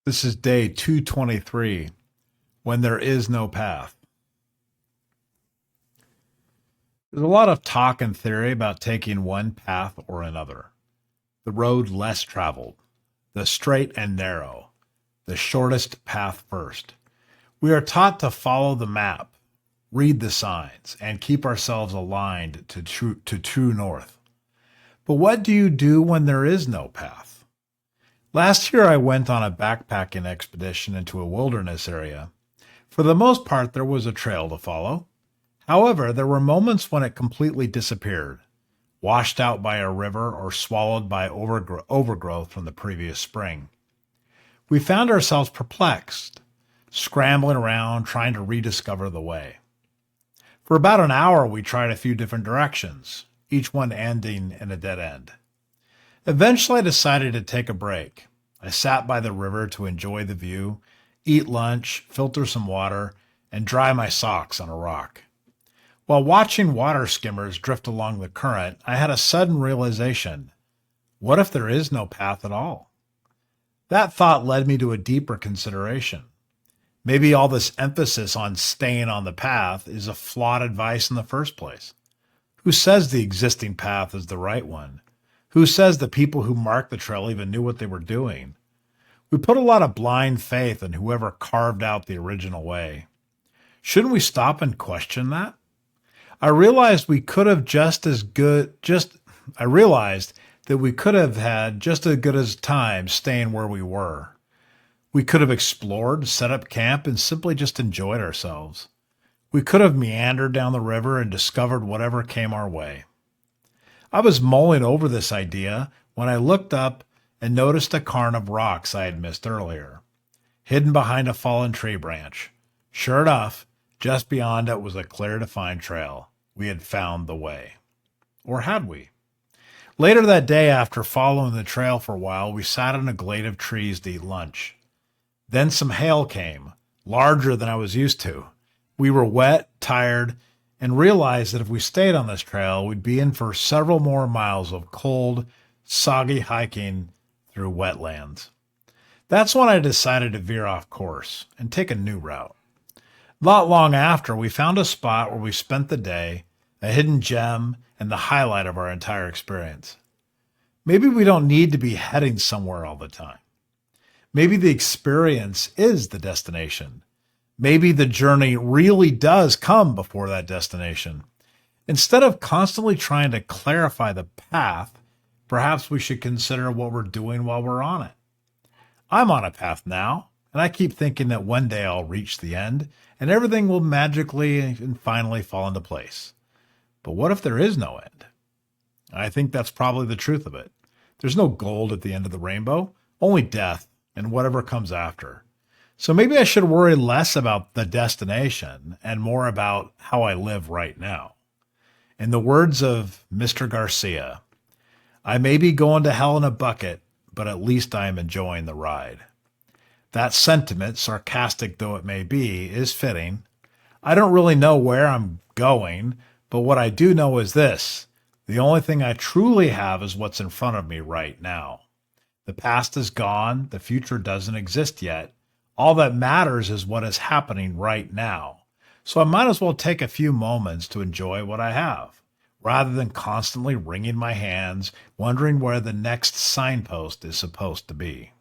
This is day 223, when there is no path. There's a lot of talk and theory about taking one path or another. The road less traveled, the straight and narrow, the shortest path first. We are taught to follow the map, read the signs, and keep ourselves aligned to true north. But what do you do when there is no path? Last year I went on a backpacking expedition into a wilderness area. For the most part, there was a trail to follow. However, there were moments when it completely disappeared, washed out by a river or swallowed by overgrowth from the previous spring. We found ourselves perplexed, scrambling around trying to rediscover the way. For about an hour, we tried a few different directions, each one ending in a dead end. Eventually, I decided to take a break. I sat by the river to enjoy the view, eat lunch, filter some water, and dry my socks on a rock. While watching water skimmers drift along the current, I had a sudden realization. What if there is no path at all? That thought led me to a deeper consideration. Maybe all this emphasis on staying on the path is a flawed advice in the first place. Who says the existing path is the right one? Who says the people who marked the trail even knew what they were doing? We put a lot of blind faith in whoever carved out the original way. Shouldn't we stop and question that? I realized that we could have had just as good as time staying where we were. We could have explored, set up camp, and simply just enjoyed ourselves. We could have meandered down the river and discovered whatever came our way. I was mulling over this idea when I looked up and noticed a cairn of rocks I had missed earlier, hidden behind a fallen tree branch. Sure enough, just beyond it was a clear defined trail. We had found the way. Or had we? Later that day, after following the trail for a while, we sat in a glade of trees to eat lunch. Then some hail came, larger than I was used to. We were wet, tired, and realized that if we stayed on this trail, we'd be in for several more miles of cold, soggy hiking through wetlands. That's when I decided to veer off course and take a new route. Not long after, we found a spot where we spent the day, a hidden gem and the highlight of our entire experience. Maybe we don't need to be heading somewhere all the time. Maybe the experience is the destination. Maybe the journey really does come before that destination. Instead of constantly trying to clarify the path, perhaps we should consider what we're doing while we're on it. I'm on a path now, and I keep thinking that one day I'll reach the end and everything will magically and finally fall into place. But what if there is no end? I think that's probably the truth of it. There's no gold at the end of the rainbow, only death and whatever comes after. So maybe I should worry less about the destination and more about how I live right now. In the words of Mr. Garcia, I may be going to hell in a bucket, but at least I am enjoying the ride. That sentiment, sarcastic though it may be, is fitting. I don't really know where I'm going, but what I do know is this. The only thing I truly have is what's in front of me right now. The past is gone. The future doesn't exist yet. All that matters is what is happening right now. So I might as well take a few moments to enjoy what I have, rather than constantly wringing my hands, wondering where the next signpost is supposed to be.